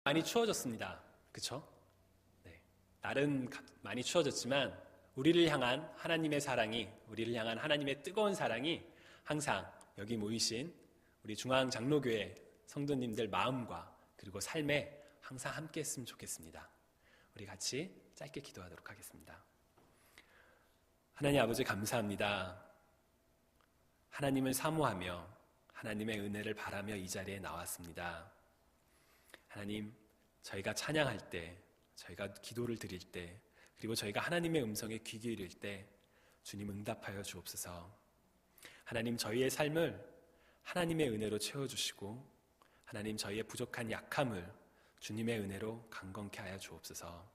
많이 추워졌습니다. 그쵸? 네. 날은 많이 추워졌지만 우리를 향한 하나님의 사랑이, 우리를 향한 하나님의 뜨거운 사랑이 항상 여기 모이신 우리 중앙장로교회 성도님들 마음과 그리고 삶에 항상 함께 했으면 좋겠습니다. 우리 같이 짧게 기도하도록 하겠습니다. 하나님 아버지 감사합니다. 하나님을 사모하며 하나님의 은혜를 바라며 이 자리에 나왔습니다. 하나님, 저희가 찬양할 때, 저희가 기도를 드릴 때, 그리고 저희가 하나님의 음성에 귀 기울일 때 주님 응답하여 주옵소서. 하나님, 저희의 삶을 하나님의 은혜로 채워주시고 하나님, 저희의 부족한 약함을 주님의 은혜로 강건케 하여 주옵소서.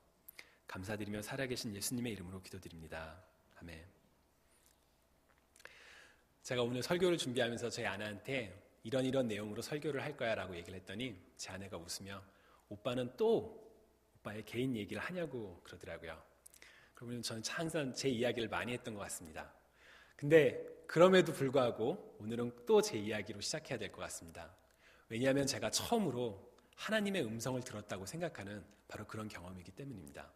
감사드리며 살아계신 예수님의 이름으로 기도드립니다. 아멘. 제가 오늘 설교를 준비하면서 제 아내한테 이런 내용으로 설교를 할 거야 라고 얘기를 했더니 제 아내가 웃으며 오빠는 또 오빠의 개인 얘기를 하냐고 그러더라고요. 그러면 저는 항상 제 이야기를 많이 했던 것 같습니다. 근데 그럼에도 불구하고 오늘은 또 제 이야기로 시작해야 될 것 같습니다. 왜냐하면 제가 처음으로 하나님의 음성을 들었다고 생각하는 바로 그런 경험이기 때문입니다.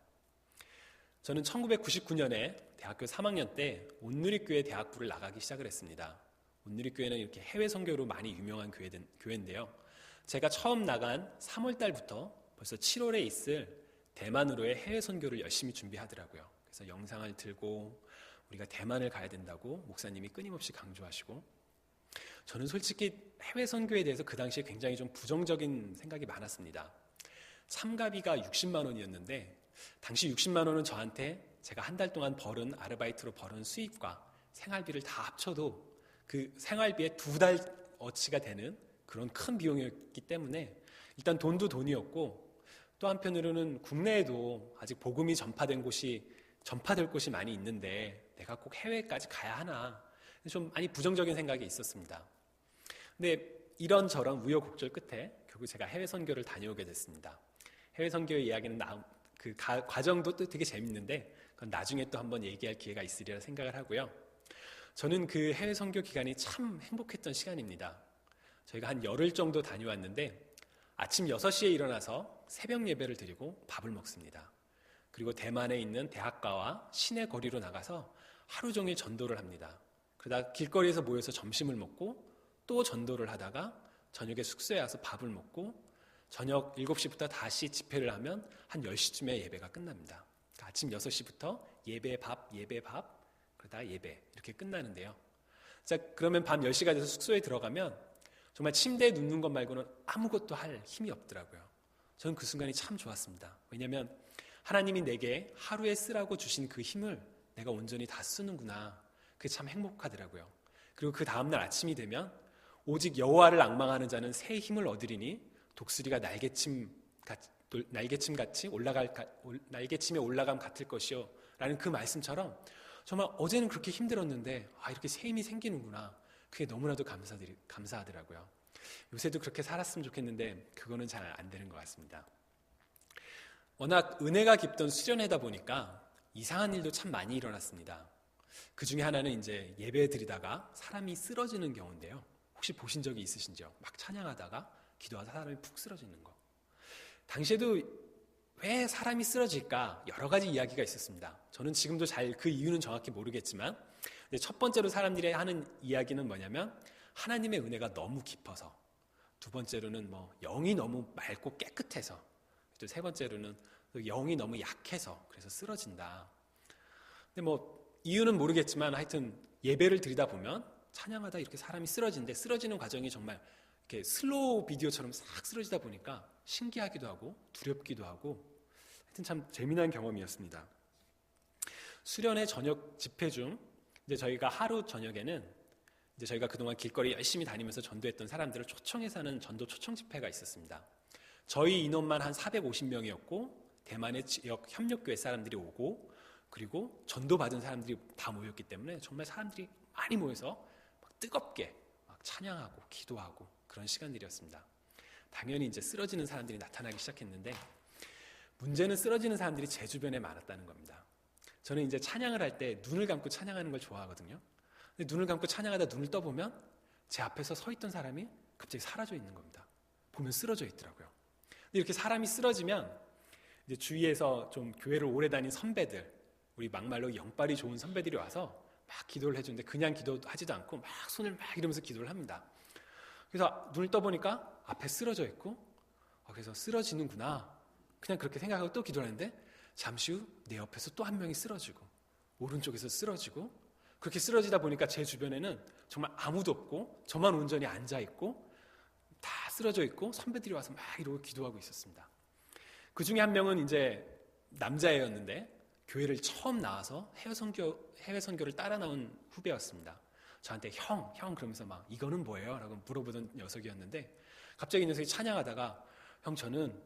저는 1999년에 대학교 3학년 때 온누리교회 대학부를 나가기 시작을 했습니다. 온누리교회는 이렇게 해외 선교로 많이 유명한 교회인데요. 제가 처음 나간 3월 달부터 벌써 7월에 있을 대만으로의 해외 선교를 열심히 준비하더라고요. 그래서 영상을 들고 우리가 대만을 가야 된다고 목사님이 끊임없이 강조하시고, 저는 솔직히 해외 선교에 대해서 그 당시에 굉장히 좀 부정적인 생각이 많았습니다. 참가비가 60만 원이었는데 당시 60만 원은 저한테 제가 한 달 동안 아르바이트로 벌은 수입과 생활비를 다 합쳐도 그 생활비의 2달 어치가 되는 그런 큰 비용이었기 때문에 일단 돈도 돈이었고, 또 한편으로는 국내에도 아직 복음이 전파될 곳이 많이 있는데 내가 꼭 해외까지 가야 하나, 좀 많이 부정적인 생각이 있었습니다. 근데 이런저런 우여곡절 끝에 결국 제가 해외 선교를 다녀오게 됐습니다. 해외 선교의 이야기는 그 과정도 또 되게 재밌는데 그건 나중에 또 한번 얘기할 기회가 있으리라 생각을 하고요. 저는 그 해외 선교 기간이 참 행복했던 시간입니다. 저희가 한 열흘 정도 다녀왔는데 아침 6시에 일어나서 새벽 예배를 드리고 밥을 먹습니다. 그리고 대만에 있는 대학가와 시내 거리로 나가서 하루 종일 전도를 합니다. 그러다 길거리에서 모여서 점심을 먹고 또 전도를 하다가 저녁에 숙소에 와서 밥을 먹고 저녁 7시부터 다시 집회를 하면 한 10시쯤에 예배가 끝납니다. 그러니까 아침 6시부터 예배, 밥, 그러다 예배 이렇게 끝나는데요. 자, 그러면 밤 10시가 돼서 숙소에 들어가면 정말 침대에 눕는 것 말고는 아무것도 할 힘이 없더라고요. 저는 그 순간이 참 좋았습니다. 왜냐하면 하나님이 내게 하루에 쓰라고 주신 그 힘을 내가 온전히 다 쓰는구나. 그게 참 행복하더라고요. 그리고 그 다음날 아침이 되면 오직 여호와를 앙망하는 자는 새 힘을 얻으리니 독수리가 날개침에 올라감 같을 것이요 라는 그 말씀처럼 정말 어제는 그렇게 힘들었는데 이렇게 새 힘이 생기는구나. 그게 너무나도 감사하더라고요. 요새도 그렇게 살았으면 좋겠는데 그거는 잘 안 되는 것 같습니다. 워낙 은혜가 깊던 수련회다 보니까 이상한 일도 참 많이 일어났습니다. 그 중에 하나는 이제 예배 드리다가 사람이 쓰러지는 경우인데요. 혹시 보신 적이 있으신지요? 막 찬양하다가 기도하다 사람이 푹 쓰러지는 거. 당시에도 왜 사람이 쓰러질까 여러 가지 이야기가 있었습니다. 저는 지금도 잘 그 이유는 정확히 모르겠지만, 근데 첫 번째로 사람들이 하는 이야기는 뭐냐면 하나님의 은혜가 너무 깊어서, 두 번째로는 영이 너무 맑고 깨끗해서, 또 세 번째로는 영이 너무 약해서 그래서 쓰러진다. 근데 이유는 모르겠지만 하여튼 예배를 드리다 보면 찬양하다 이렇게 사람이 쓰러지는데 쓰러지는 과정이 정말 이렇게 슬로우 비디오처럼 싹 쓰러지다 보니까 신기하기도 하고 두렵기도 하고 하여튼 참 재미난 경험이었습니다. 수련회 저녁 집회 중 이제 저희가 하루 저녁에는 이제 저희가 그동안 길거리 열심히 다니면서 전도했던 사람들을 초청해서 하는 전도 초청 집회가 있었습니다. 저희 인원만 한 450명이었고 대만의 지역 협력교회 사람들이 오고 그리고 전도받은 사람들이 다 모였기 때문에 정말 사람들이 많이 모여서 막 뜨겁게 막 찬양하고 기도하고 그런 시간들이었습니다. 당연히 이제 쓰러지는 사람들이 나타나기 시작했는데 문제는 쓰러지는 사람들이 제 주변에 많았다는 겁니다. 저는 이제 찬양을 할 때 눈을 감고 찬양하는 걸 좋아하거든요. 근데 눈을 감고 찬양하다 눈을 떠보면 제 앞에서 서 있던 사람이 갑자기 사라져 있는 겁니다. 보면 쓰러져 있더라고요. 근데 이렇게 사람이 쓰러지면 이제 주위에서 좀 교회를 오래 다닌 선배들, 우리 막말로 영빨이 좋은 선배들이 와서 막 기도를 해주는데 그냥 기도하지도 않고 막 손을 막 이러면서 기도를 합니다. 그래서 눈을 떠보니까 앞에 쓰러져 있고 그래서 쓰러지는구나 그냥 그렇게 생각하고 또 기도를 하는데 잠시 후 내 옆에서 또 한 명이 쓰러지고 오른쪽에서 쓰러지고 그렇게 쓰러지다 보니까 제 주변에는 정말 아무도 없고 저만 온전히 앉아있고 다 쓰러져 있고 선배들이 와서 막 이러고 기도하고 있었습니다. 그 중에 한 명은 이제 남자애였는데 교회를 처음 나와서 해외 선교를 따라 나온 후배였습니다. 저한테 형 그러면서 막 이거는 뭐예요? 라고 물어보던 녀석이었는데 갑자기 이 녀석이 찬양하다가 형 저는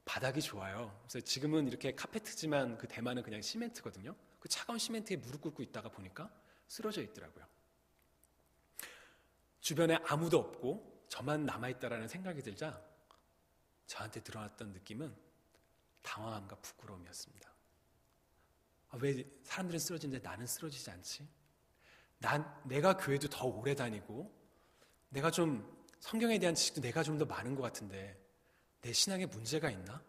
바닥이 좋아요. 그래서 지금은 이렇게 카페트지만 그 대만은 그냥 시멘트거든요. 그 차가운 시멘트에 무릎 꿇고 있다가 보니까 쓰러져 있더라고요. 주변에 아무도 없고 저만 남아있다라는 생각이 들자 저한테 드러났던 느낌은 당황함과 부끄러움이었습니다. 왜 사람들은 쓰러지는데 나는 쓰러지지 않지? 내가 교회도 더 오래 다니고 내가 좀 성경에 대한 지식도 내가 좀 더 많은 것 같은데 내 신앙에 문제가 있나?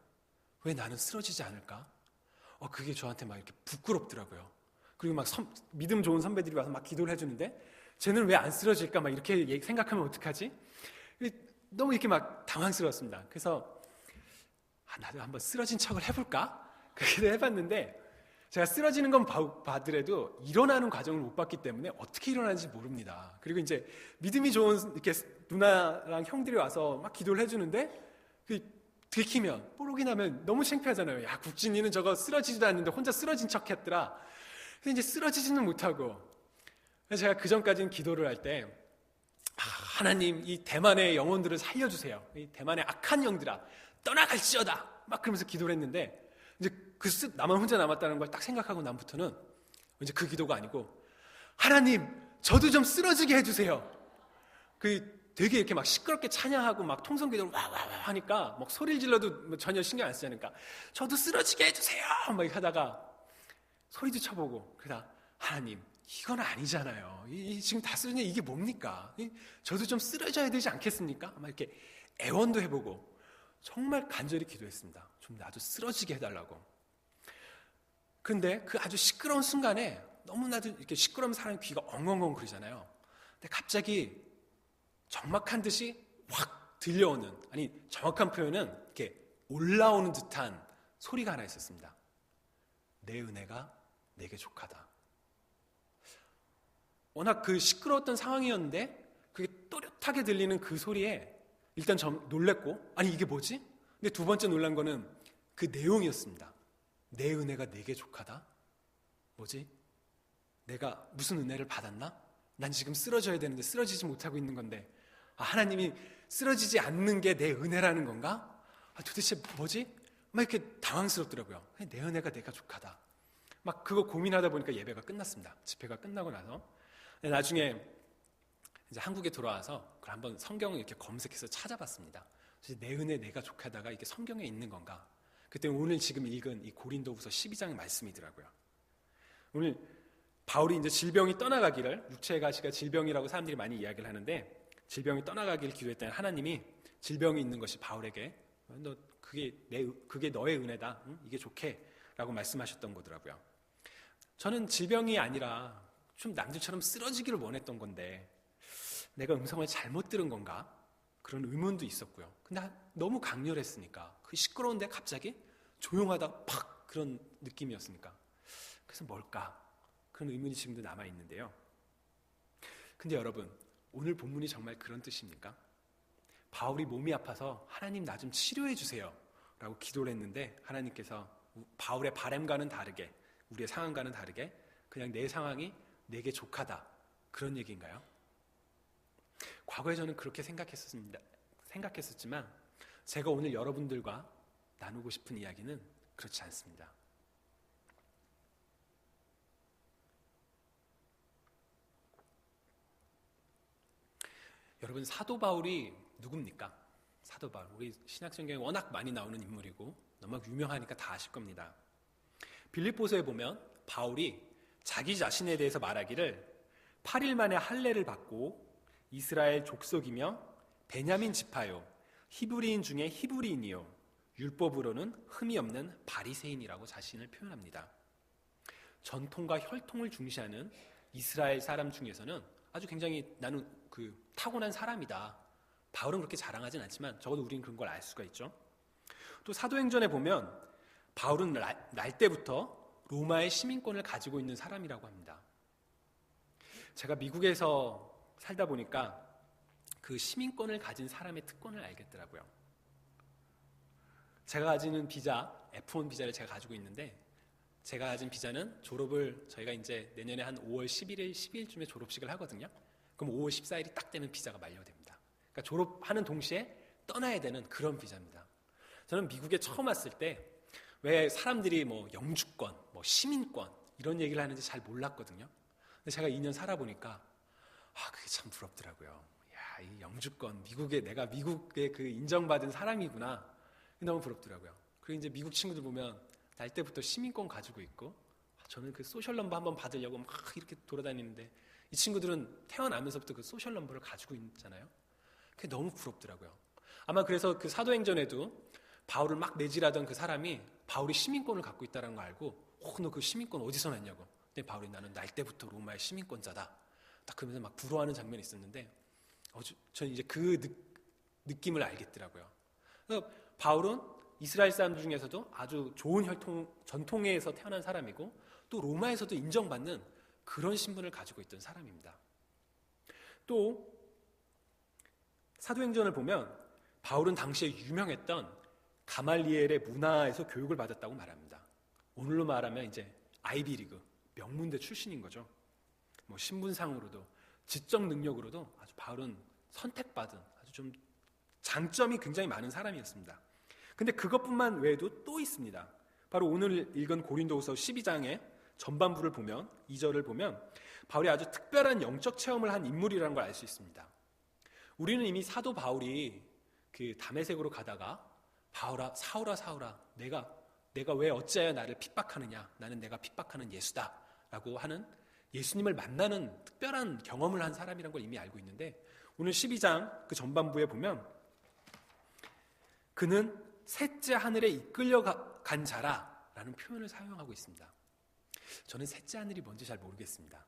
왜 나는 쓰러지지 않을까? 그게 저한테 막 이렇게 부끄럽더라고요. 그리고 막 믿음 좋은 선배들이 와서 막 기도를 해주는데 쟤는 왜 안 쓰러질까? 막 이렇게 생각하면 어떡하지? 너무 이렇게 막 당황스러웠습니다. 그래서 나도 한번 쓰러진 척을 해볼까? 그렇게 해봤는데 제가 쓰러지는 건 봐더라도 일어나는 과정을 못 봤기 때문에 어떻게 일어나는지 모릅니다. 그리고 이제 믿음이 좋은 이렇게 누나랑 형들이 와서 막 기도를 해주는데 들키면 뽀록이 나면 너무 창피하잖아요. 야 국진이는 저거 쓰러지지도 않는데 혼자 쓰러진 척했더라. 근데 이제 쓰러지지는 못하고 그래서 제가 그 전까지는 기도를 할 때 하나님 이 대만의 영혼들을 살려주세요. 이 대만의 악한 영들아 떠나갈지어다 막 그러면서 기도를 했는데 이제 나만 혼자 남았다는 걸 딱 생각하고 난부터는 이제 그 기도가 아니고 하나님 저도 좀 쓰러지게 해주세요. 되게 이렇게 막 시끄럽게 찬양하고 막 통성기도를 와와와 하니까 막 소리를 질러도 전혀 신경 안 쓰니까 저도 쓰러지게 해주세요 막 하다가 소리도 쳐보고 그러다 하나님 이건 아니잖아요. 지금 다 쓰러지는 이게 뭡니까? 저도 좀 쓰러져야 되지 않겠습니까? 막 이렇게 애원도 해보고 정말 간절히 기도했습니다. 좀 나도 쓰러지게 해달라고. 근데 그 아주 시끄러운 순간에 너무나도 이렇게 시끄러운 사람 귀가 엉엉엉 그러잖아요. 근데 갑자기 적막한 듯이 확 들려오는, 아니 정확한 표현은 이렇게 올라오는 듯한 소리가 하나 있었습니다. 내 은혜가 내게 족하다. 워낙 그 시끄러웠던 상황이었는데 그게 또렷하게 들리는 그 소리에 일단 좀 놀랬고 아니 이게 뭐지? 근데 두 번째 놀란 거는 그 내용이었습니다. 내 은혜가 내게 족하다? 뭐지? 내가 무슨 은혜를 받았나? 난 지금 쓰러져야 되는데 쓰러지지 못하고 있는 건데 하나님이 쓰러지지 않는 게 내 은혜라는 건가? 도대체 뭐지? 막 이렇게 당황스럽더라고요. 내 은혜가 내가 족하다. 막 그거 고민하다 보니까 예배가 끝났습니다. 집회가 끝나고 나서 나중에 이제 한국에 돌아와서 그걸 한번 성경을 이렇게 검색해서 찾아봤습니다. 내 은혜 내가 족하다가 이게 성경에 있는 건가? 그때 오늘 지금 읽은 이 고린도후서 12장 말씀이더라고요. 오늘 바울이 이제 질병이 떠나가기를, 육체의 가시가 질병이라고 사람들이 많이 이야기를 하는데 질병이 떠나가기를 기도했더니 하나님이 질병이 있는 것이 바울에게 너 그게 너의 은혜다. 응? 이게 좋게라고 말씀하셨던 거더라고요. 저는 질병이 아니라 좀 남들처럼 쓰러지기를 원했던 건데 내가 음성을 잘못 들은 건가? 그런 의문도 있었고요. 근데 너무 강렬했으니까 그 시끄러운데 갑자기 조용하다 팍 그런 느낌이었으니까 그래서 뭘까? 그런 의문이 지금도 남아있는데요. 근데 여러분 오늘 본문이 정말 그런 뜻입니까? 바울이 몸이 아파서 하나님 나 좀 치료해 주세요 라고 기도를 했는데 하나님께서 바울의 바람과는 다르게 우리의 상황과는 다르게 그냥 내 상황이 내게 족하다 그런 얘기인가요? 과거에 저는 그렇게 생각했었지만 제가 오늘 여러분들과 나누고 싶은 이야기는 그렇지 않습니다. 여러분 사도 바울이 누굽니까? 사도 바울 우리 신약성경에 워낙 많이 나오는 인물이고 너무 유명하니까 다 아실 겁니다. 빌립보서에 보면 바울이 자기 자신에 대해서 말하기를 8일 만에 할례를 받고 이스라엘 족속이며 베냐민 지파요 히브리인 중에 히브리인이요 율법으로는 흠이 없는 바리새인이라고 자신을 표현합니다. 전통과 혈통을 중시하는 이스라엘 사람 중에서는 아주 굉장히 나는 타고난 사람이다. 바울은 그렇게 자랑하진 않지만 적어도 우리는 그런 걸 알 수가 있죠. 또 사도행전에 보면 바울은 날 때부터 로마의 시민권을 가지고 있는 사람이라고 합니다. 제가 미국에서 살다 보니까 그 시민권을 가진 사람의 특권을 알겠더라고요. 제가 가지는 비자, F1 비자를 제가 가지고 있는데 제가 가진 비자는 졸업을 저희가 이제 내년에 한 5월 11일, 12일쯤에 졸업식을 하거든요. 그럼 5월 14일이 딱 되면 비자가 만료됩니다. 그러니까 졸업하는 동시에 떠나야 되는 그런 비자입니다. 저는 미국에 처음 왔을 때 왜 사람들이 뭐 영주권, 뭐 시민권 이런 얘기를 하는지 잘 몰랐거든요. 근데 제가 2년 살아보니까 그게 참 부럽더라고요. 야, 이 영주권, 내가 미국에 그 인정받은 사람이구나. 너무 부럽더라고요. 그리고 이제 미국 친구들 보면 날 때부터 시민권 가지고 있고 저는 그 소셜 넘버 한번 받으려고 막 이렇게 돌아다니는데 이 친구들은 태어나면서부터 그 소셜 넘버를 가지고 있잖아요. 그게 너무 부럽더라고요. 아마 그래서 그 사도행전에도 바울을 막 내질하던 그 사람이 바울이 시민권을 갖고 있다는 걸 알고 너 그 시민권 어디서 났냐고. 근데 바울이 나는 날 때부터 로마의 시민권자다. 딱 그러면서 막 부러워하는 장면이 있었는데 저는 이제 그 느낌을 알겠더라고요. 그래서 바울은 이스라엘 사람들 중에서도 아주 좋은 전통에서 태어난 사람이고 또 로마에서도 인정받는 그런 신분을 가지고 있던 사람입니다. 또 사도행전을 보면 바울은 당시에 유명했던 가말리엘의 문화에서 교육을 받았다고 말합니다. 오늘로 말하면 이제 아이비리그, 명문대 출신인 거죠. 뭐 신분상으로도 지적 능력으로도 아주 바울은 선택받은 아주 좀 장점이 굉장히 많은 사람이었습니다. 근데 그것뿐만 외에도 또 있습니다. 바로 오늘 읽은 고린도후서 12장의 전반부를 보면 2절을 보면 바울이 아주 특별한 영적 체험을 한 인물이라는 걸 알 수 있습니다. 우리는 이미 사도 바울이 그 다메섹으로 가다가 사울아 내가 왜 어찌하여 나를 핍박하느냐, 나는 내가 핍박하는 예수다 라고 하는 예수님을 만나는 특별한 경험을 한 사람이라는 걸 이미 알고 있는데 오늘 12장 그 전반부에 보면 그는 셋째 하늘에 이끌려간 자라라는 표현을 사용하고 있습니다. 저는 셋째 하늘이 뭔지 잘 모르겠습니다.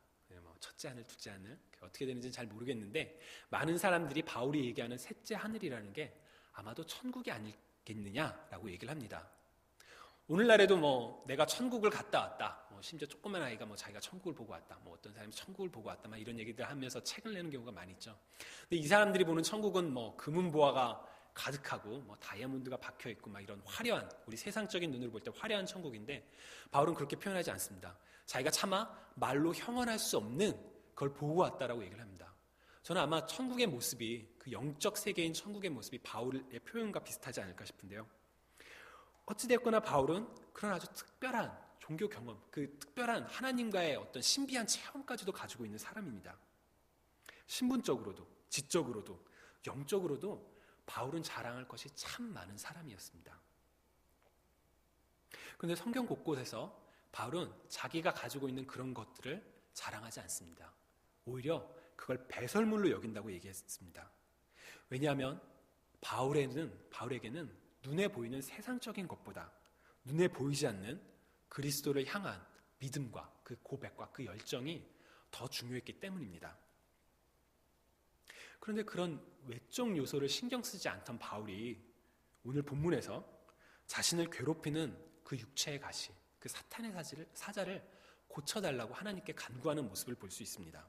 첫째 하늘, 둘째 하늘 어떻게 되는지는 잘 모르겠는데 많은 사람들이 바울이 얘기하는 셋째 하늘이라는 게 아마도 천국이 아니겠느냐라고 얘기를 합니다. 오늘날에도 내가 천국을 갔다 왔다, 심지어 조그만 아이가 자기가 천국을 보고 왔다, 어떤 사람이 천국을 보고 왔다, 막 이런 얘기들 하면서 책을 내는 경우가 많이 있죠. 근데 이 사람들이 보는 천국은 금은보화가 가득하고 다이아몬드가 박혀 있고 막 이런 화려한, 우리 세상적인 눈으로 볼 때 화려한 천국인데 바울은 그렇게 표현하지 않습니다. 자기가 차마 말로 형언할 수 없는 그걸 보고 왔다라고 얘기를 합니다. 저는 아마 천국의 모습이, 그 영적 세계인 천국의 모습이 바울의 표현과 비슷하지 않을까 싶은데요. 어찌됐거나 바울은 그런 아주 특별한 종교 경험, 그 특별한 하나님과의 어떤 신비한 체험까지도 가지고 있는 사람입니다. 신분적으로도, 지적으로도, 영적으로도 바울은 자랑할 것이 참 많은 사람이었습니다. 그런데 성경 곳곳에서 바울은 자기가 가지고 있는 그런 것들을 자랑하지 않습니다. 오히려 그걸 배설물로 여긴다고 얘기했습니다. 왜냐하면 바울에게는 눈에 보이는 세상적인 것보다 눈에 보이지 않는 그리스도를 향한 믿음과 그 고백과 그 열정이 더 중요했기 때문입니다. 그런데 그런 외적 요소를 신경 쓰지 않던 바울이 오늘 본문에서 자신을 괴롭히는 그 육체의 가시, 그 사탄의 사자를 고쳐달라고 하나님께 간구하는 모습을 볼 수 있습니다.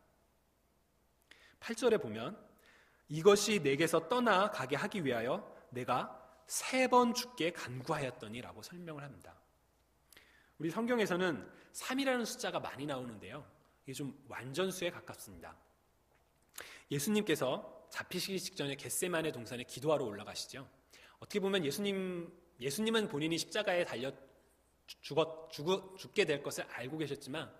8절에 보면 이것이 내게서 떠나가게 하기 위하여 내가 3번 주께 간구하였더니 라고 설명을 합니다. 우리 성경에서는 3이라는 숫자가 많이 나오는데요, 이게 좀 완전수에 가깝습니다. 예수님께서 잡히시기 직전에 겟세마네 동산에 기도하러 올라가시죠. 어떻게 보면 예수님은 본인이 십자가에 달려 죽게 될 것을 알고 계셨지만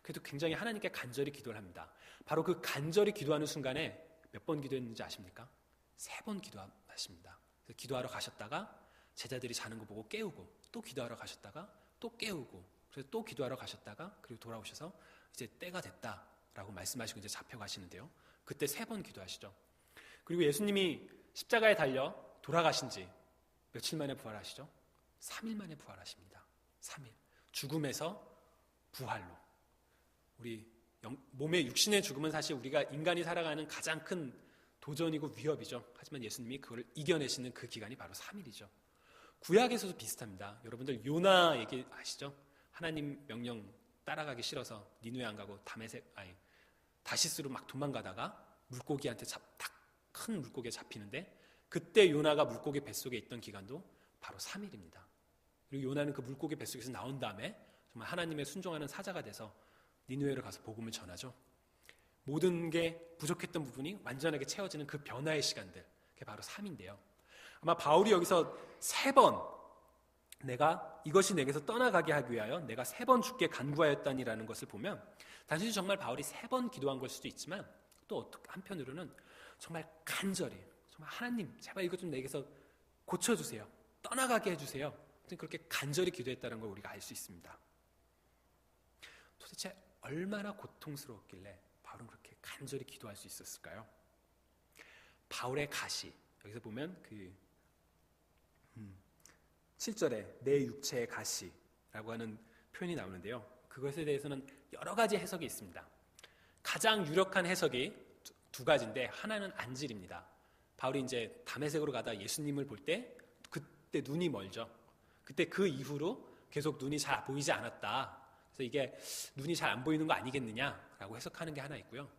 그래도 굉장히 하나님께 간절히 기도를 합니다. 바로 그 간절히 기도하는 순간에 몇 번 기도했는지 아십니까? 3번 기도하십니다. 그래서 기도하러 가셨다가 제자들이 자는 거 보고 깨우고, 또 기도하러 가셨다가 또 깨우고, 그래서 또 기도하러 가셨다가 그리고 돌아오셔서 이제 때가 됐다라고 말씀하시고 이제 잡혀가시는데요. 그때 3번 기도하시죠. 그리고 예수님이 십자가에 달려 돌아가신 지 며칠 만에 부활하시죠? 3일 만에 부활하십니다. 3일. 죽음에서 부활로. 우리 몸의 육신의 죽음은 사실 우리가 인간이 살아가는 가장 큰 도전이고 위협이죠. 하지만 예수님이 그걸 이겨내시는 그 기간이 바로 3일이죠. 구약에서도 비슷합니다. 여러분들 요나 얘기 아시죠? 하나님 명령 따라가기 싫어서 니누에 안 가고 다시스로 막 도망가다가 물고기한테 큰 물고기에 잡히는데, 그때 요나가 물고기 뱃속에 있던 기간도 바로 3일입니다. 그리고 요나는 그 물고기 뱃속에서 나온 다음에 정말 하나님의 순종하는 사자가 돼서 니누에로 가서 복음을 전하죠. 모든 게 부족했던 부분이 완전하게 채워지는 그 변화의 시간들, 그게 바로 3인데요. 아마 바울이 여기서 3번 내가 이것이 내게서 떠나가게 하기 위하여 내가 3번 주께 간구하였다니라는 것을 보면 단순히 정말 바울이 3번 기도한 걸 수도 있지만, 또 한편으로는 정말 간절히 정말 하나님 제발 이것 좀 내게서 고쳐주세요, 떠나가게 해주세요, 그렇게 간절히 기도했다는 걸 우리가 알 수 있습니다. 도대체 얼마나 고통스러웠길래 바울은 그렇게 간절히 기도할 수 있었을까요? 바울의 가시, 여기서 보면 7절에 내 육체의 가시라고 하는 표현이 나오는데요. 그것에 대해서는 여러 가지 해석이 있습니다. 가장 유력한 해석이 두 가지인데, 하나는 안질입니다. 바울이 이제 다메섹으로 가다 예수님을 볼 때 그때 눈이 멀죠. 그때 그 이후로 계속 눈이 잘 보이지 않았다. 그래서 이게 눈이 잘 안 보이는 거 아니겠느냐라고 해석하는 게 하나 있고요.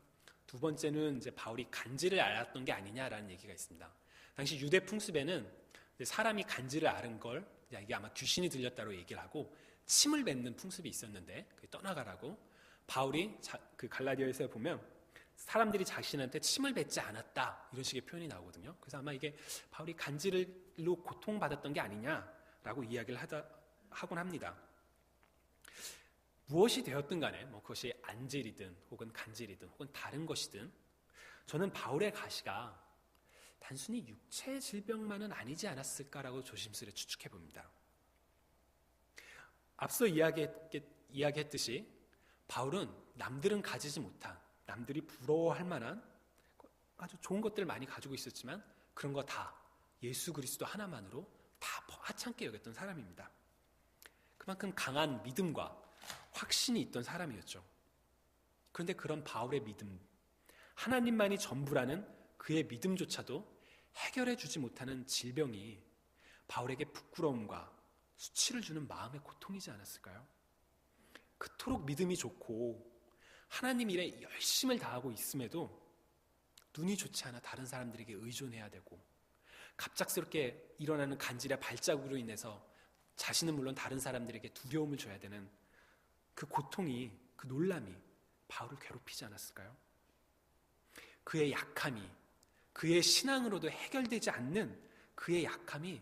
두 번째는 이제 바울이 간질을 앓았던 게 아니냐라는 얘기가 있습니다. 당시 유대 풍습에는 사람이 간질을 앓은 걸 이게 아마 귀신이 들렸다고 얘기를 하고 침을 뱉는 풍습이 있었는데 떠나가라고, 바울이 그 갈라디아에서 보면 사람들이 자신한테 침을 뱉지 않았다 이런 식의 표현이 나오거든요. 그래서 아마 이게 바울이 간질로 고통받았던 게 아니냐라고 이야기를 하곤 합니다. 무엇이 되었든 간에 그것이 안질이든 혹은 간질이든 혹은 다른 것이든 저는 바울의 가시가 단순히 육체의 질병만은 아니지 않았을까라고 조심스레 추측해 봅니다. 앞서 이야기했듯이 바울은 남들은 가지지 못한, 남들이 부러워할 만한 아주 좋은 것들을 많이 가지고 있었지만 그런 거 다 예수 그리스도 하나만으로 다 하찮게 여겼던 사람입니다. 그만큼 강한 믿음과 확신이 있던 사람이었죠. 그런데 그런 바울의 믿음, 하나님만이 전부라는 그의 믿음조차도 해결해 주지 못하는 질병이 바울에게 부끄러움과 수치를 주는 마음의 고통이지 않았을까요? 그토록 믿음이 좋고 하나님 일에 열심을 다하고 있음에도 눈이 좋지 않아 다른 사람들에게 의존해야 되고, 갑작스럽게 일어나는 간질의 발자국으로 인해서 자신은 물론 다른 사람들에게 두려움을 줘야 되는 그 고통이, 그 놀람이 바울을 괴롭히지 않았을까요? 그의 약함이, 그의 신앙으로도 해결되지 않는 그의 약함이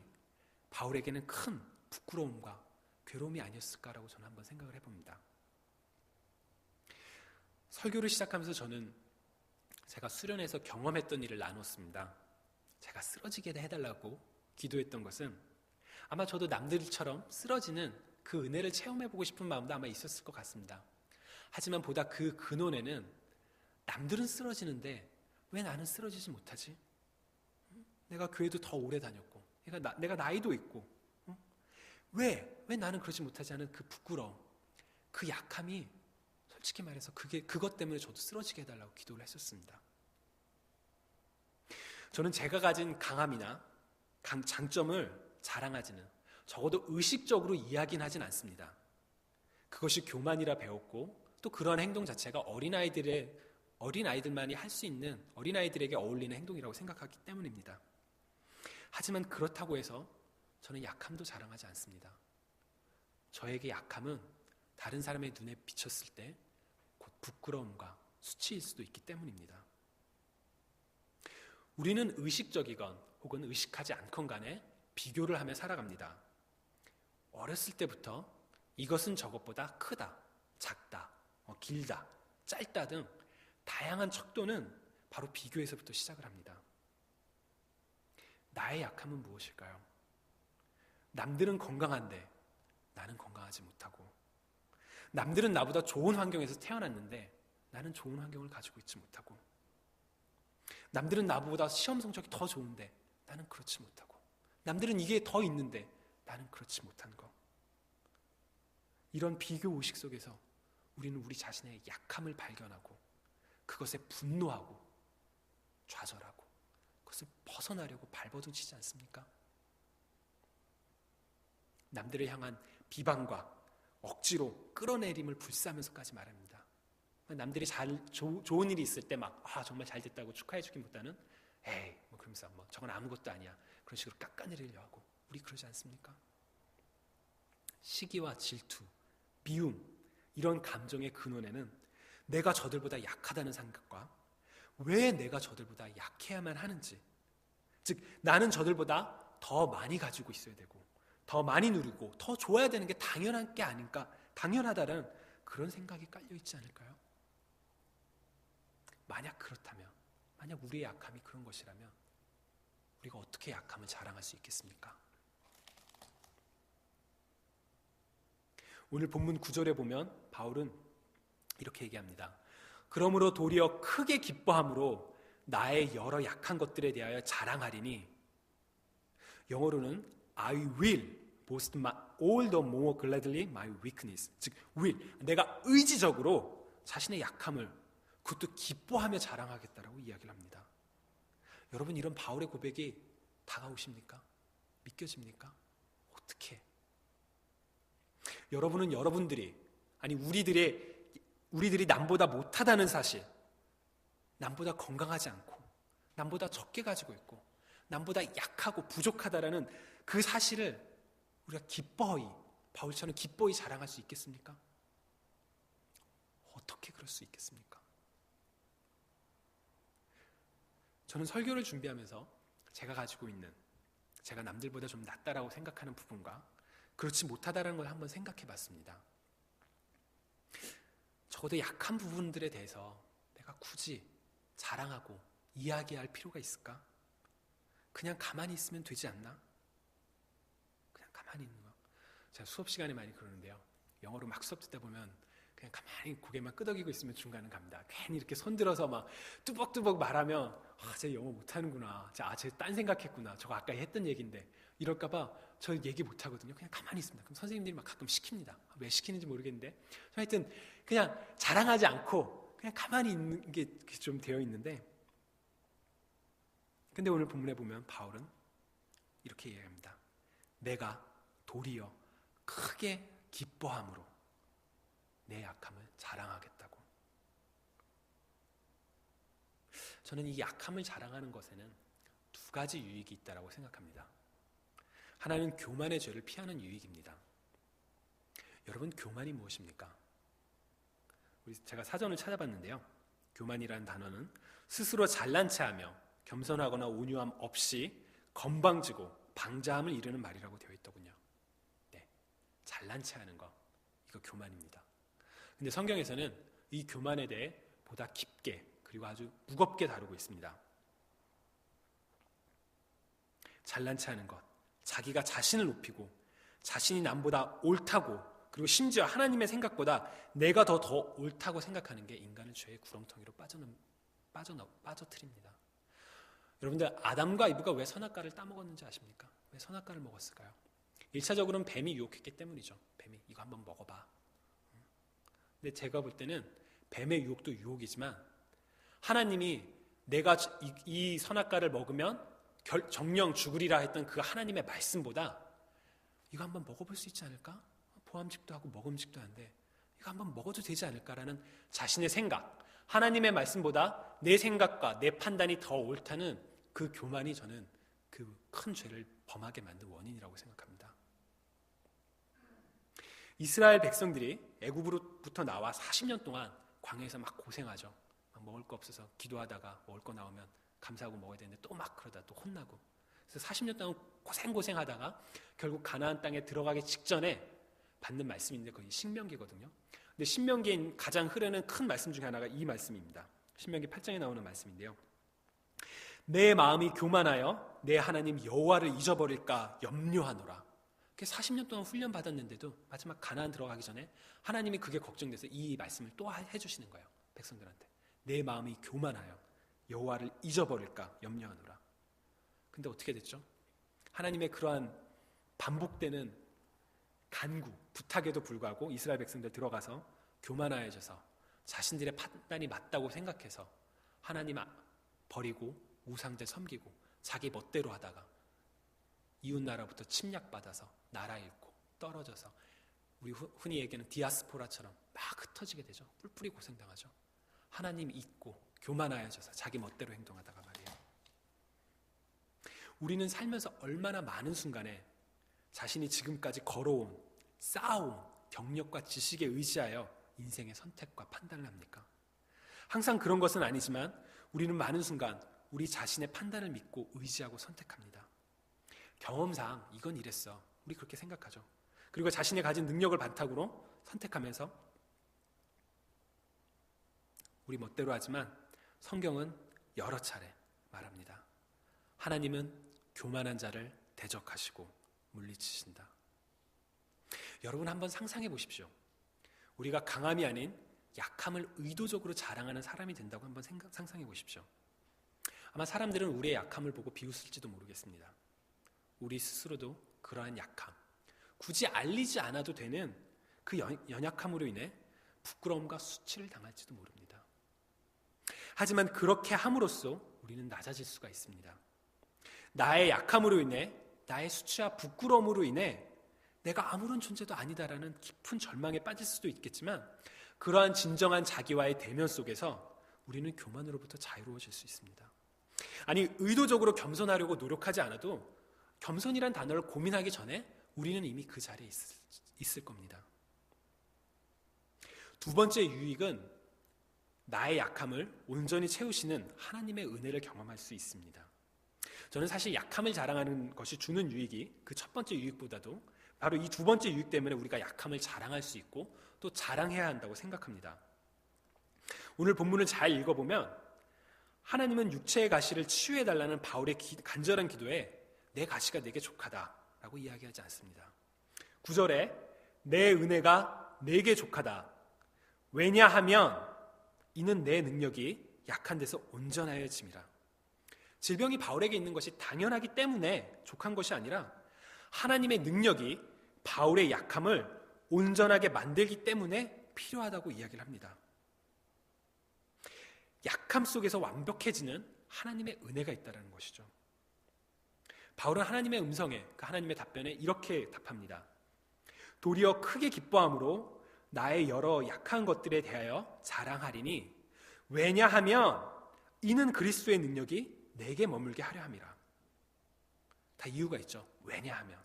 바울에게는 큰 부끄러움과 괴로움이 아니었을까라고 저는 한번 생각을 해봅니다. 설교를 시작하면서 저는 제가 수련회에서 경험했던 일을 나눴습니다. 제가 쓰러지게 해달라고 기도했던 것은 아마 저도 남들처럼 쓰러지는 그 은혜를 체험해보고 싶은 마음도 아마 있었을 것 같습니다. 하지만 보다 그 근원에는 남들은 쓰러지는데 왜 나는 쓰러지지 못하지? 내가 교회도 더 오래 다녔고 내가 나이도 있고 왜 나는 그러지 못하지 않은 그 부끄러움, 그 약함이 솔직히 말해서 그것 때문에 저도 쓰러지게 해달라고 기도를 했었습니다. 저는 제가 가진 강함이나 장점을 자랑하지는, 적어도 의식적으로 이야기는 하진 않습니다. 그것이 교만이라 배웠고 또 그런 행동 자체가 어린아이들만이 할 수 있는, 어린아이들에게 어울리는 행동이라고 생각하기 때문입니다. 하지만 그렇다고 해서 저는 약함도 자랑하지 않습니다. 저에게 약함은 다른 사람의 눈에 비쳤을 때 곧 부끄러움과 수치일 수도 있기 때문입니다. 우리는 의식적이건 혹은 의식하지 않건 간에 비교를 하며 살아갑니다. 어렸을 때부터 이것은 저것보다 크다, 작다, 길다, 짧다 등 다양한 척도는 바로 비교에서부터 시작을 합니다. 나의 약함은 무엇일까요? 남들은 건강한데 나는 건강하지 못하고, 남들은 나보다 좋은 환경에서 태어났는데 나는 좋은 환경을 가지고 있지 못하고, 남들은 나보다 시험 성적이 더 좋은데 나는 그렇지 못하고, 남들은 이게 더 있는데 나는 그렇지 못한 거. 이런 비교 의식 속에서 우리는 우리 자신의 약함을 발견하고 그것에 분노하고 좌절하고 그것을 벗어나려고 발버둥치지 않습니까? 남들을 향한 비방과 억지로 끌어내림을 불사하면서까지 말합니다. 남들이 좋은 일이 있을 때 막 정말 잘 됐다고 축하해 주기보다는 에이 뭐 그러면서 뭐 저건 아무것도 아니야 그런 식으로 깎아내리려 하고 우리 그러지 않습니까? 시기와 질투, 미움 이런 감정의 근원에는 내가 저들보다 약하다는 생각과 왜 내가 저들보다 약해야만 하는지, 즉 나는 저들보다 더 많이 가지고 있어야 되고 더 많이 누리고 더 좋아야 되는 게 당연한 게 아닌가, 당연하다는 그런 생각이 깔려 있지 않을까요? 만약 그렇다면, 만약 우리의 약함이 그런 것이라면 우리가 어떻게 약함을 자랑할 수 있겠습니까? 오늘 본문 9절에 보면 바울은 이렇게 얘기합니다. 그러므로 도리어 크게 기뻐함으로 나의 여러 약한 것들에 대하여 자랑하리니, 영어로는 I will boast all the more gladly my weakness. 즉 will, 내가 의지적으로 자신의 약함을 그것도 기뻐하며 자랑하겠다라고 이야기를 합니다. 여러분, 이런 바울의 고백이 다가오십니까? 믿겨집니까? 어떻게? 여러분은 여러분들이, 아니 우리들이 남보다 못하다는 사실, 남보다 건강하지 않고 남보다 적게 가지고 있고 남보다 약하고 부족하다라는 그 사실을 우리가 기뻐이, 바울처럼 기뻐이 자랑할 수 있겠습니까? 어떻게 그럴 수 있겠습니까? 저는 설교를 준비하면서 제가 가지고 있는, 제가 남들보다 좀 낫다라고 생각하는 부분과 그렇지 못하다라는 걸 한번 생각해 봤습니다. 적어도 약한 부분들에 대해서 내가 굳이 자랑하고 이야기할 필요가 있을까? 그냥 가만히 있으면 되지 않나? 그냥 가만히 있는 거. 제가 수업 시간에 많이 그러는데요. 영어로 막 수업 듣다 보면 그냥 가만히 고개만 끄덕이고 있으면 중간은 갑니다. 괜히 이렇게 손들어서 막 뚜벅뚜벅 말하면 쟤 영어 못하는구나. 쟤 딴 생각했구나. 저거 아까 했던 얘기인데 이럴까봐 저 얘기 못하거든요. 그냥 가만히 있습니다. 그럼 선생님들이 막 가끔 시킵니다. 왜 시키는지 모르겠는데 하여튼 그냥 자랑하지 않고 그냥 가만히 있는 게 좀 되어 있는데, 근데 오늘 본문에 보면 바울은 이렇게 이야기합니다. 내가 도리어 크게 기뻐함으로 내 약함을 자랑하겠다고. 저는 이 약함을 자랑하는 것에는 두 가지 유익이 있다고 생각합니다. 하나는 교만의 죄를 피하는 유익입니다. 여러분, 교만이 무엇입니까? 제가 사전을 찾아봤는데요. 교만이라는 단어는 스스로 잘난 체하며 겸손하거나 온유함 없이 건방지고 방자함을 이루는 말이라고 되어 있더군요. 네, 잘난 체하는 거, 이거 교만입니다. 근데 성경에서는 이 교만에 대해 보다 깊게 그리고 아주 무겁게 다루고 있습니다. 잘난 체하는 것, 자기가 자신을 높이고 자신이 남보다 옳다고, 그리고 심지어 하나님의 생각보다 내가 더 옳다고 생각하는 게 인간을 죄의 구렁텅이로 빠져트립니다. 여러분들, 아담과 이브가 왜 선악과를 따먹었는지 아십니까? 왜 선악과를 먹었을까요? 1차적으로는 뱀이 유혹했기 때문이죠. 뱀이 이거 한번 먹어봐. 근데 제가 볼 때는 뱀의 유혹도 유혹이지만 하나님이 내가 이 선악과를 먹으면 정령 죽으리라 했던 그 하나님의 말씀보다 이거 한번 먹어볼 수 있지 않을까? 포함직도 하고 먹음직도 한데 이거 한번 먹어도 되지 않을까라는 자신의 생각, 하나님의 말씀보다 내 생각과 내 판단이 더 옳다는 그 교만이 저는 그 큰 죄를 범하게 만든 원인이라고 생각합니다. 이스라엘 백성들이 애굽으로부터 나와 40년 동안 광야에서 막 고생하죠. 막 먹을 거 없어서 기도하다가 먹을 거 나오면 감사하고 먹어야 되는데 또 막 그러다 또 혼나고, 그래서 40년 동안 고생하다가 결국 가나안 땅에 들어가기 직전에 받는 말씀인데 그게 신명기거든요. 근데 신명기에 가장 흐르는 큰 말씀 중에 하나가 이 말씀입니다. 신명기 8장에 나오는 말씀인데요. 내 마음이 교만하여 내 하나님 여호와를 잊어버릴까 염려하노라. 40년 동안 훈련 받았는데도 마지막 가나안 들어가기 전에 하나님이 그게 걱정돼서 이 말씀을 또 해주시는 거예요. 백성들한테. 내 마음이 교만하여 여호와를 잊어버릴까 염려하노라. 근데 어떻게 됐죠? 하나님의 그러한 반복되는 간구, 부탁에도 불구하고 이스라엘 백성들 들어가서 교만하여져서 자신들의 판단이 맞다고 생각해서 하나님 버리고 우상들 섬기고 자기 멋대로 하다가 이웃나라부터 침략받아서 나라 잃고 떨어져서 우리 흔히 얘기하는 디아스포라처럼 막 흩어지게 되죠. 뿔뿔이 고생당하죠. 하나님 잊고 교만하여져서 자기 멋대로 행동하다가 말이에요. 우리는 살면서 얼마나 많은 순간에 자신이 지금까지 걸어온, 쌓아온 경력과 지식에 의지하여 인생의 선택과 판단을 합니까? 항상 그런 것은 아니지만 우리는 많은 순간 우리 자신의 판단을 믿고 의지하고 선택합니다. 경험상 이건 이랬어. 우리 그렇게 생각하죠. 그리고 자신의 가진 능력을 바탕으로 선택하면서 우리 멋대로 하지만 성경은 여러 차례 말합니다. 하나님은 교만한 자를 대적하시고 물리치신다. 여러분 한번 상상해 보십시오. 우리가 강함이 아닌 약함을 의도적으로 자랑하는 사람이 된다고 한번 상상해 보십시오. 아마 사람들은 우리의 약함을 보고 비웃을지도 모르겠습니다. 우리 스스로도 그러한 약함, 굳이 알리지 않아도 되는 그 연약함으로 인해 부끄러움과 수치를 당할지도 모릅니다. 하지만 그렇게 함으로써 우리는 낮아질 수가 있습니다. 나의 약함으로 인해, 나의 수치와 부끄러움으로 인해 내가 아무런 존재도 아니다라는 깊은 절망에 빠질 수도 있겠지만 그러한 진정한 자기와의 대면 속에서 우리는 교만으로부터 자유로워질 수 있습니다. 아니, 의도적으로 겸손하려고 노력하지 않아도 겸손이란 단어를 고민하기 전에 우리는 이미 그 자리에 있을 겁니다. 두 번째 유익은 나의 약함을 온전히 채우시는 하나님의 은혜를 경험할 수 있습니다. 저는 사실 약함을 자랑하는 것이 주는 유익이 그 첫 번째 유익보다도 바로 이 두 번째 유익 때문에 우리가 약함을 자랑할 수 있고 또 자랑해야 한다고 생각합니다. 오늘 본문을 잘 읽어보면 하나님은 육체의 가시를 치유해달라는 바울의 간절한 기도에 내 가시가 내게 족하다라고 이야기하지 않습니다. 9절에 내 은혜가 내게 족하다. 왜냐하면 이는 내 능력이 약한 데서 온전하여짐이라. 질병이 바울에게 있는 것이 당연하기 때문에 족한 것이 아니라 하나님의 능력이 바울의 약함을 온전하게 만들기 때문에 필요하다고 이야기를 합니다. 약함 속에서 완벽해지는 하나님의 은혜가 있다는 것이죠. 바울은 하나님의 음성에, 그 하나님의 답변에 이렇게 답합니다. 도리어 크게 기뻐함으로 나의 여러 약한 것들에 대하여 자랑하리니 왜냐하면 이는 그리스도의 능력이 내게 머물게 하려 함이라. 다 이유가 있죠. 왜냐하면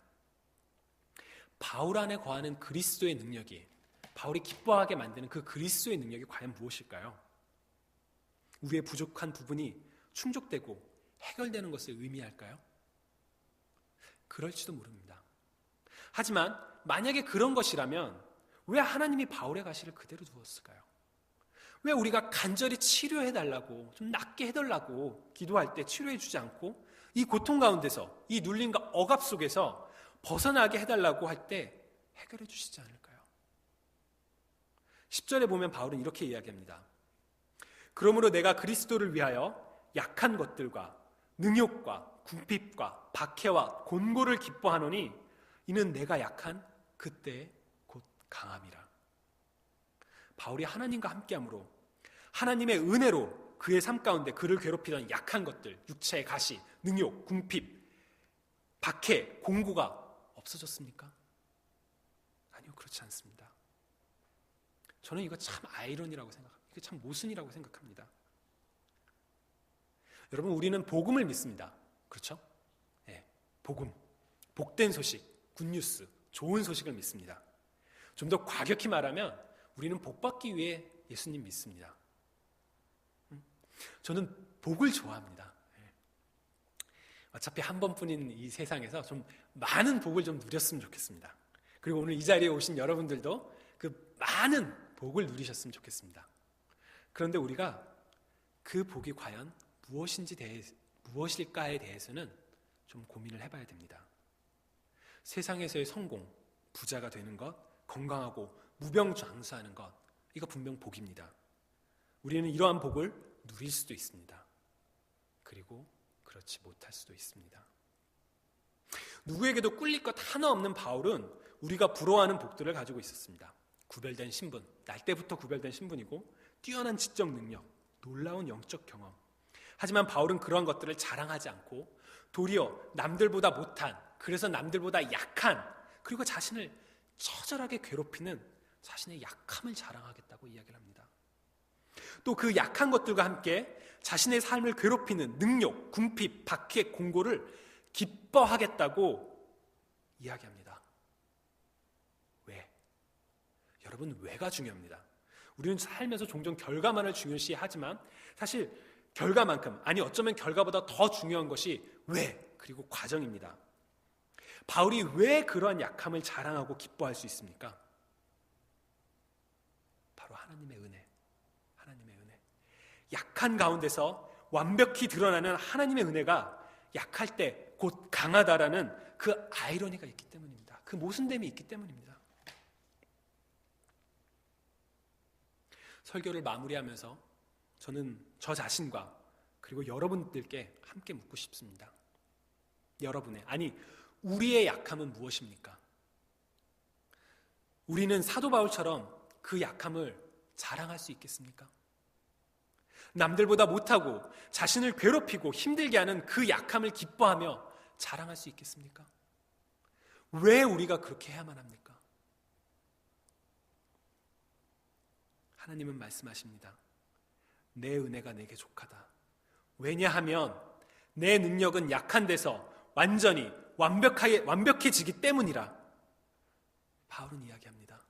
바울 안에 거하는 그리스도의 능력이, 바울이 기뻐하게 만드는 그 그리스도의 능력이 과연 무엇일까요? 우리의 부족한 부분이 충족되고 해결되는 것을 의미할까요? 그럴지도 모릅니다. 하지만 만약에 그런 것이라면 왜 하나님이 바울의 가시를 그대로 두었을까요? 왜 우리가 간절히 치료해달라고, 좀 낫게 해달라고 기도할 때 치료해주지 않고 이 고통 가운데서, 이 눌림과 억압 속에서 벗어나게 해달라고 할 때 해결해 주시지 않을까요? 10절에 보면 바울은 이렇게 이야기합니다. 그러므로 내가 그리스도를 위하여 약한 것들과 능욕과 궁핍과 박해와 곤고를 기뻐하노니 이는 내가 약한 그때에 곧 강함이라. 바울이 하나님과 함께함으로 하나님의 은혜로 그의 삶 가운데 그를 괴롭히던 약한 것들, 육체의 가시, 능욕, 궁핍, 박해, 공고가 없어졌습니까? 아니요, 그렇지 않습니다. 저는 이거 참 아이러니라고 생각합니다. 이게 참 모순이라고 생각합니다. 여러분, 우리는 복음을 믿습니다. 그렇죠? 네, 복음, 복된 소식, 굿뉴스, 좋은 소식을 믿습니다. 좀 더 과격히 말하면 우리는 복받기 위해 예수님 믿습니다. 저는 복을 좋아합니다. 어차피 한 번뿐인 이 세상에서 좀 많은 복을 좀 누렸으면 좋겠습니다. 그리고 오늘 이 자리에 오신 여러분들도 그 많은 복을 누리셨으면 좋겠습니다. 그런데 우리가 그 복이 과연 무엇일까에 대해서는 좀 고민을 해봐야 됩니다. 세상에서의 성공, 부자가 되는 것, 건강하고 무병장수하는 것, 이거 분명 복입니다. 우리는 이러한 복을 누릴 수도 있습니다. 그리고 그렇지 못할 수도 있습니다. 누구에게도 꿀릴 것 하나 없는 바울은 우리가 부러워하는 복들을 가지고 있었습니다. 구별된 신분, 날 때부터 구별된 신분이고 뛰어난 지적 능력, 놀라운 영적 경험. 하지만 바울은 그러한 것들을 자랑하지 않고 도리어 남들보다 못한, 그래서 남들보다 약한, 그리고 자신을 처절하게 괴롭히는 자신의 약함을 자랑하겠다고 이야기를 합니다. 또 그 약한 것들과 함께 자신의 삶을 괴롭히는 능욕, 궁핍, 박해, 공고를 기뻐하겠다고 이야기합니다. 왜? 여러분, 왜가 중요합니다. 우리는 삶에서 종종 결과만을 중요시하지만 사실 결과만큼, 아니 어쩌면 결과보다 더 중요한 것이 왜, 그리고 과정입니다. 바울이 왜 그러한 약함을 자랑하고 기뻐할 수 있습니까? 바로 하나님의 은혜, 하나님의 은혜. 약한 가운데서 완벽히 드러나는 하나님의 은혜가 약할 때 곧 강하다라는 그 아이러니가 있기 때문입니다. 그 모순됨이 있기 때문입니다. 설교를 마무리하면서 저는 저 자신과 그리고 여러분들께 함께 묻고 싶습니다. 여러분의, 아니 우리의 약함은 무엇입니까? 우리는 사도 바울처럼 그 약함을 자랑할 수 있겠습니까? 남들보다 못하고 자신을 괴롭히고 힘들게 하는 그 약함을 기뻐하며 자랑할 수 있겠습니까? 왜 우리가 그렇게 해야만 합니까? 하나님은 말씀하십니다. 내 은혜가 내게 족하다. 왜냐하면 내 능력은 약한 데서 완전히 완벽해지기 때문이라. 바울은 이야기합니다.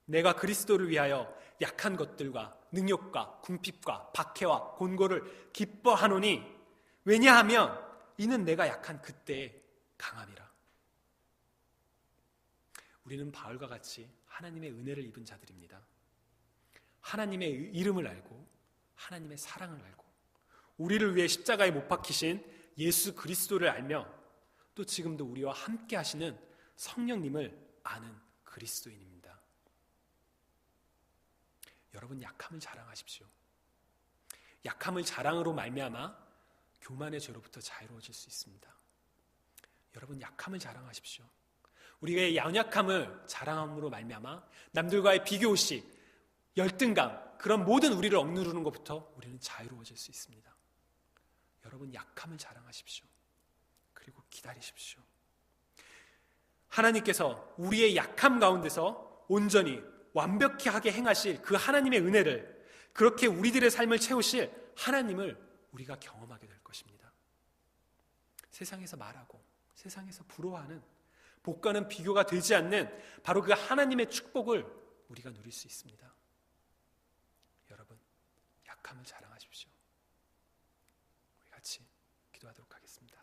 내가 그리스도를 위하여 약한 것들과 능욕과 궁핍과 박해와 곤고를 기뻐하노니 왜냐하면 이는 내가 약한 그때의 강함이라. 우리는 바울과 같이 하나님의 은혜를 입은 자들입니다. 하나님의 이름을 알고 하나님의 사랑을 알고 우리를 위해 십자가에 못 박히신 예수 그리스도를 알며 또 지금도 우리와 함께 하시는 성령님을 아는 그리스도인입니다. 여러분, 약함을 자랑하십시오. 약함을 자랑으로 말미암아 교만의 죄로부터 자유로워질 수 있습니다. 여러분, 약함을 자랑하십시오. 우리의 연약함을 자랑함으로 말미암아 남들과의 비교의식, 열등감, 그런 모든 우리를 억누르는 것부터 우리는 자유로워질 수 있습니다. 여러분, 약함을 자랑하십시오. 그리고 기다리십시오. 하나님께서 우리의 약함 가운데서 온전히 완벽히 하게 행하실 그 하나님의 은혜를, 그렇게 우리들의 삶을 채우실 하나님을 우리가 경험하게 될 것입니다. 세상에서 말하고 세상에서 부러워하는, 복과는 비교가 되지 않는 바로 그 하나님의 축복을 우리가 누릴 수 있습니다. 여러분, 약함을 자랑하십시오. 우리 같이 기도하도록 하겠습니다.